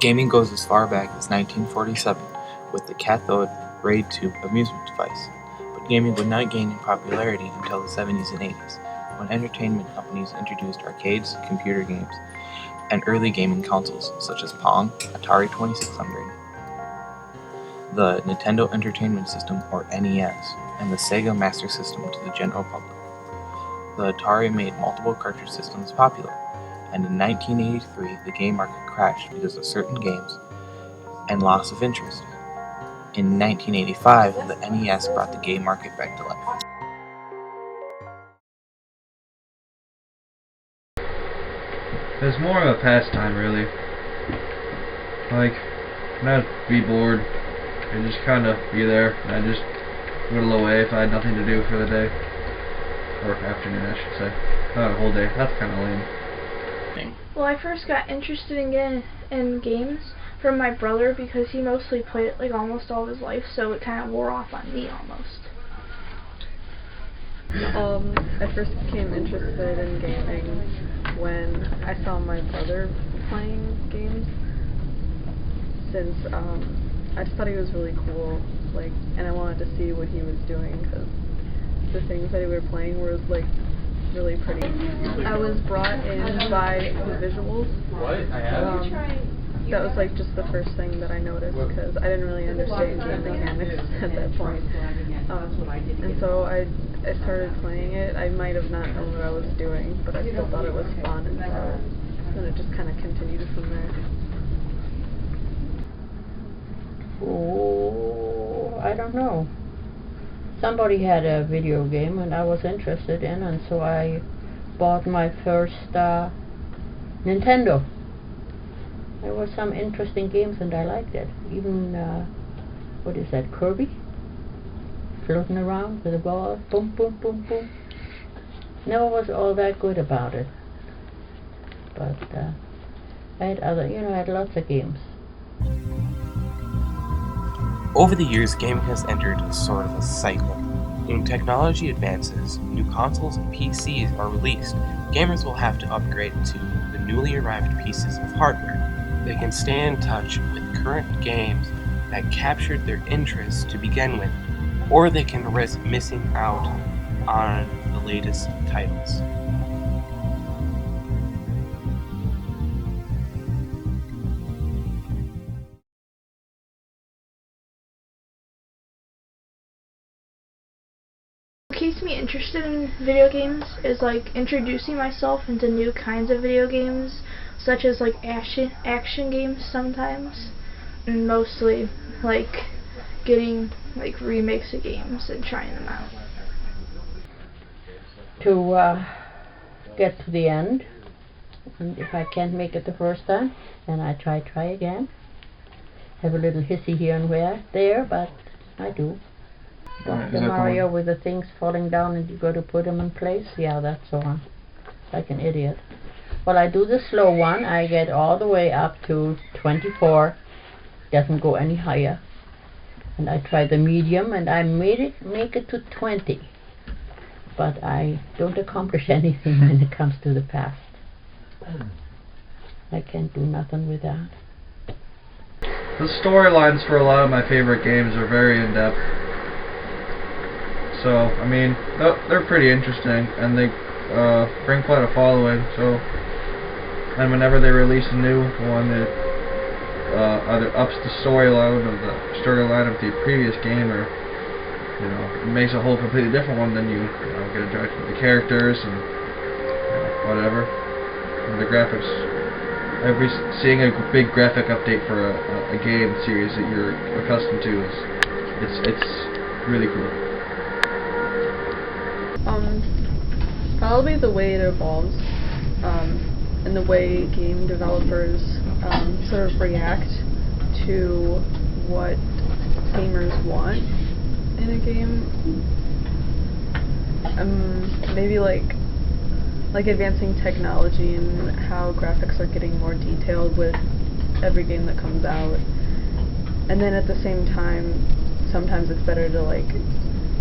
Gaming goes as far back as 1947 with the cathode ray tube amusement device, but gaming would not gain in popularity until the 70s and 80s, when entertainment companies introduced arcades, computer games, and early gaming consoles such as Pong, Atari 2600, the Nintendo Entertainment System or NES, and the Sega Master System to the general public. The Atari made multiple cartridge systems popular, and in 1983 the game market crashed because of certain games and loss of interest. In 1985, the NES brought the game market back to life. It's more of a pastime, really. Like, when I'd be bored, I'd just kind of be there, and I'd just whittle away if I had nothing to do for the day. Or afternoon, I should say. Not a whole day. That's kind of lame. Well, I first got interested in games from my brother because he mostly played it like almost all his life, so it kind of wore off on me almost. I first became interested in gaming when I saw my brother playing games, since I just thought he was really cool, like, and I wanted to see what he was doing because the things that he was playing were like really pretty. I was brought in by the visuals. That was like just the first thing that I noticed because I didn't really understand game mechanics at that point. And so I started playing it. I might have not known what I was doing, but I still thought it was fun, and so then it just kind of continued from there. Oh, I don't know. Somebody had a video game and I was interested in, and so I bought my first Nintendo. There were some interesting games and I liked it. Even, what is that, Kirby? Floating around with a ball, boom, boom, boom, boom. Never was all that good about it. But I had I had lots of games. Over the years, gaming has entered a sort of a cycle. When technology advances, new consoles and PCs are released, gamers will have to upgrade to the newly arrived pieces of hardware. They can stay in touch with current games that captured their interest to begin with, or they can risk missing out on the latest titles. What keeps me interested in video games is like introducing myself into new kinds of video games, such as like action games sometimes, and mostly like getting like remakes of games and trying them out. To get to the end, and if I can't make it the first time, then I try again. Have a little hissy here and there, but I do. The Mario with the things falling down and you got to put them in place, yeah, that's the one. Like an idiot. Well, I do the slow one. I get all the way up to 24. Doesn't go any higher. And I try the medium, and I make it to 20. But I don't accomplish anything when it comes to the past. I can't do nothing with that. The storylines for a lot of my favorite games are very in-depth. So, I mean, they're pretty interesting, and they bring quite a following. So, and whenever they release a new one, it either ups the storyline of the previous game, or it makes a whole completely different one. Then you get introduced to the characters and whatever. And the graphics. Seeing a big graphic update for a game series that you're accustomed to it's really cool. Probably the way it evolves, and the way game developers sort of react to what gamers want in a game. Maybe like advancing technology and how graphics are getting more detailed with every game that comes out. And then at the same time, sometimes it's better to like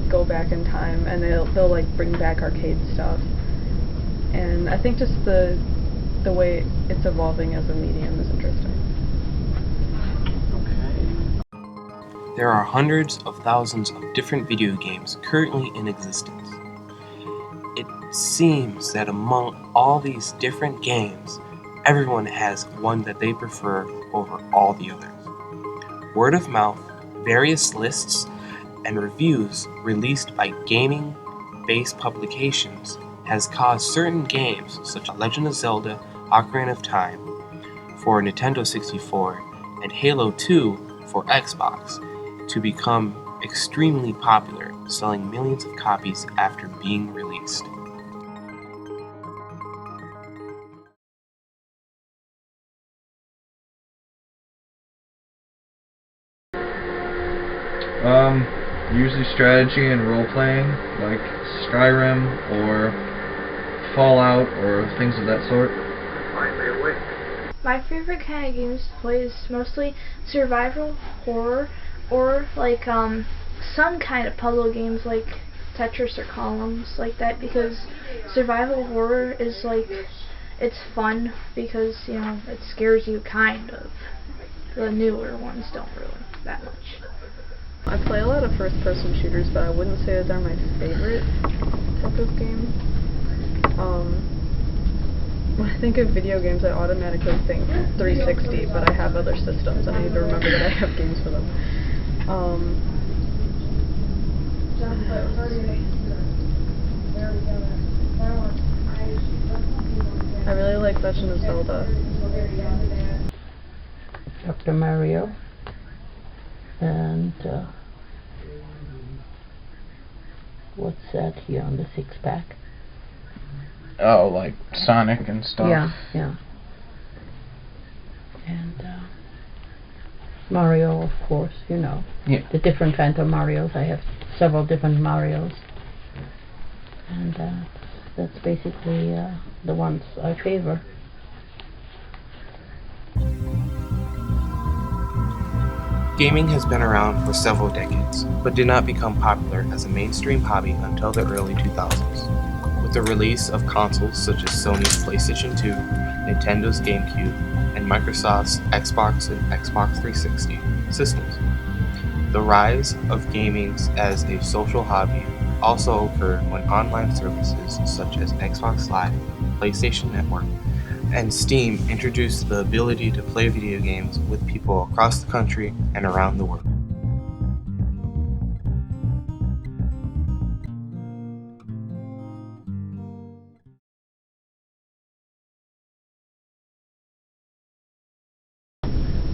go back in time, and they'll like bring back arcade stuff. And I think just the way it's evolving as a medium is interesting. There are hundreds of thousands of different video games currently in existence. It seems that among all these different games, everyone has one that they prefer over all the others. Word of mouth, various lists, and reviews released by gaming-based publications has caused certain games, such as Legend of Zelda: Ocarina of Time for Nintendo 64 and Halo 2 for Xbox, to become extremely popular, selling millions of copies after being released. Usually strategy and role-playing, like Skyrim or Fallout or things of that sort. My favorite kind of games to play is mostly survival horror, or like some kind of puzzle games like Tetris or Columns, like that, because survival horror is like, it's fun because, you know, it scares you kind of. The newer ones don't really that much. I play a lot of first-person shooters, but I wouldn't say that they're my favorite type of game. When I think of video games, I automatically think 360, but I have other systems, and I need to remember that I have games for them. I really like Legend of Zelda. Dr. Mario, and what's that here on the six-pack? Oh, like Sonic and stuff. Yeah. And Mario, of course, you know. Yeah. The different kinds of Marios. I have several different Marios. And that's basically the ones I favor. Gaming has been around for several decades, but did not become popular as a mainstream hobby until the early 2000s. With the release of consoles such as Sony's PlayStation 2, Nintendo's GameCube, and Microsoft's Xbox and Xbox 360 systems. The rise of gaming as a social hobby also occurred when online services such as Xbox Live, PlayStation Network, and Steam introduced the ability to play video games with people across the country and around the world.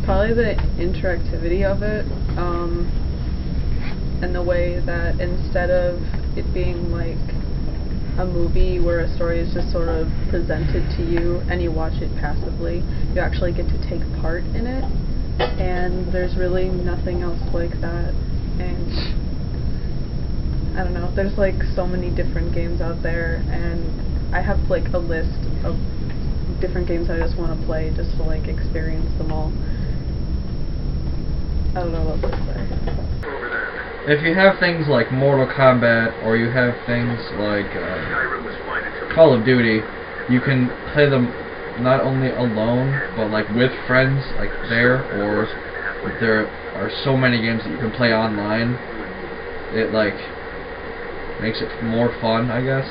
Probably the interactivity of it, and the way that instead of it being like a movie where a story is just sort of presented to you and you watch it passively, you actually get to take part in it, and there's really nothing else like that. And I don't know, there's like so many different games out there, and I have like a list of different games I just want to play just to like experience them all. I don't know what to say. If you have things like Mortal Kombat, or you have things like Call of Duty, you can play them not only alone, but like with friends, like there, or if there are so many games that you can play online. It like makes it more fun, I guess.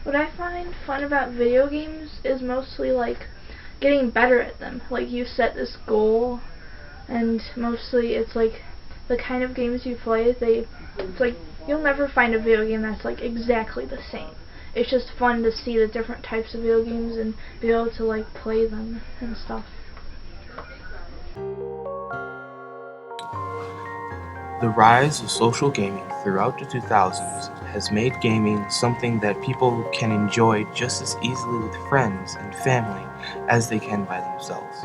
What I find fun about video games is mostly like getting better at them. Like, you set this goal, and mostly it's like the kind of games you play, it's like you'll never find a video game that's like exactly the same. It's just fun to see the different types of video games and be able to like play them and stuff. The rise of social gaming throughout the 2000s has made gaming something that people can enjoy just as easily with friends and family as they can by themselves.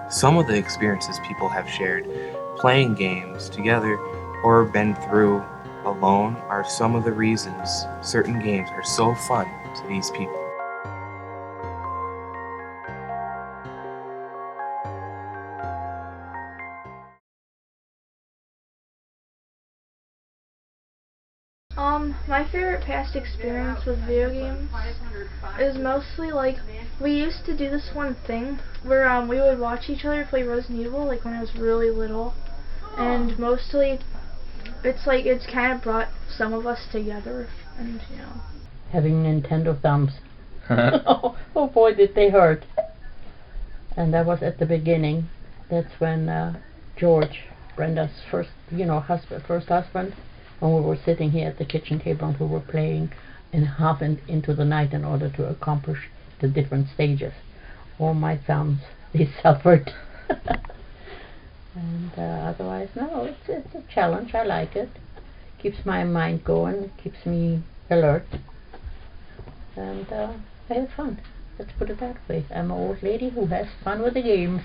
Some of the experiences people have shared playing games together or been through alone are some of the reasons certain games are so fun to these people. My favorite past experience with video games is mostly like, we used to do this one thing where we would watch each other play Resident Evil, like when I was really little, and mostly it's like it's kind of brought some of us together, and you know. Having Nintendo thumbs. Oh boy, did they hurt. And that was at the beginning. That's when George, Brenda's first husband, when we were sitting here at the kitchen table and we were playing into the night in order to accomplish the different stages. All my thumbs, they suffered. And otherwise, no, it's a challenge. I like it. Keeps my mind going, keeps me alert. And I have fun. Let's put it that way. I'm an old lady who has fun with the games.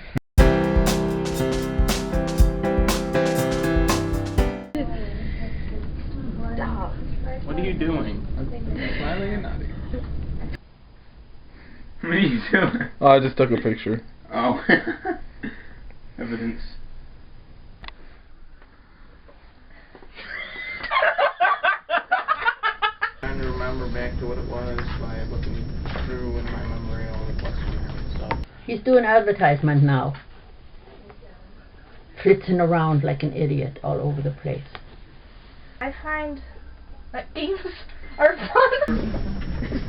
Stop. What are you doing? Smiling and nodding. What are you doing? Oh, I just took a picture. Oh. Evidence. Trying to remember back to what it was by looking through in my memory all the questionnaire and stuff. He's doing advertisement now. Flitzing around like an idiot all over the place. I find that games are fun.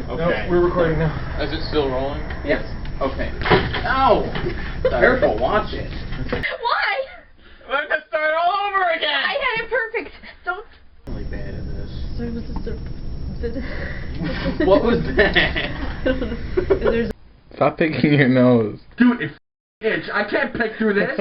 Okay. No, we're recording now. Is it still rolling? Yes. Okay. Ow! Careful, watch it. Why? We're gonna start all over again! I had it perfect. Don't. Really bad at this. So was this What was that? There's Stop picking your nose. Dude, it itch. I can't pick through this.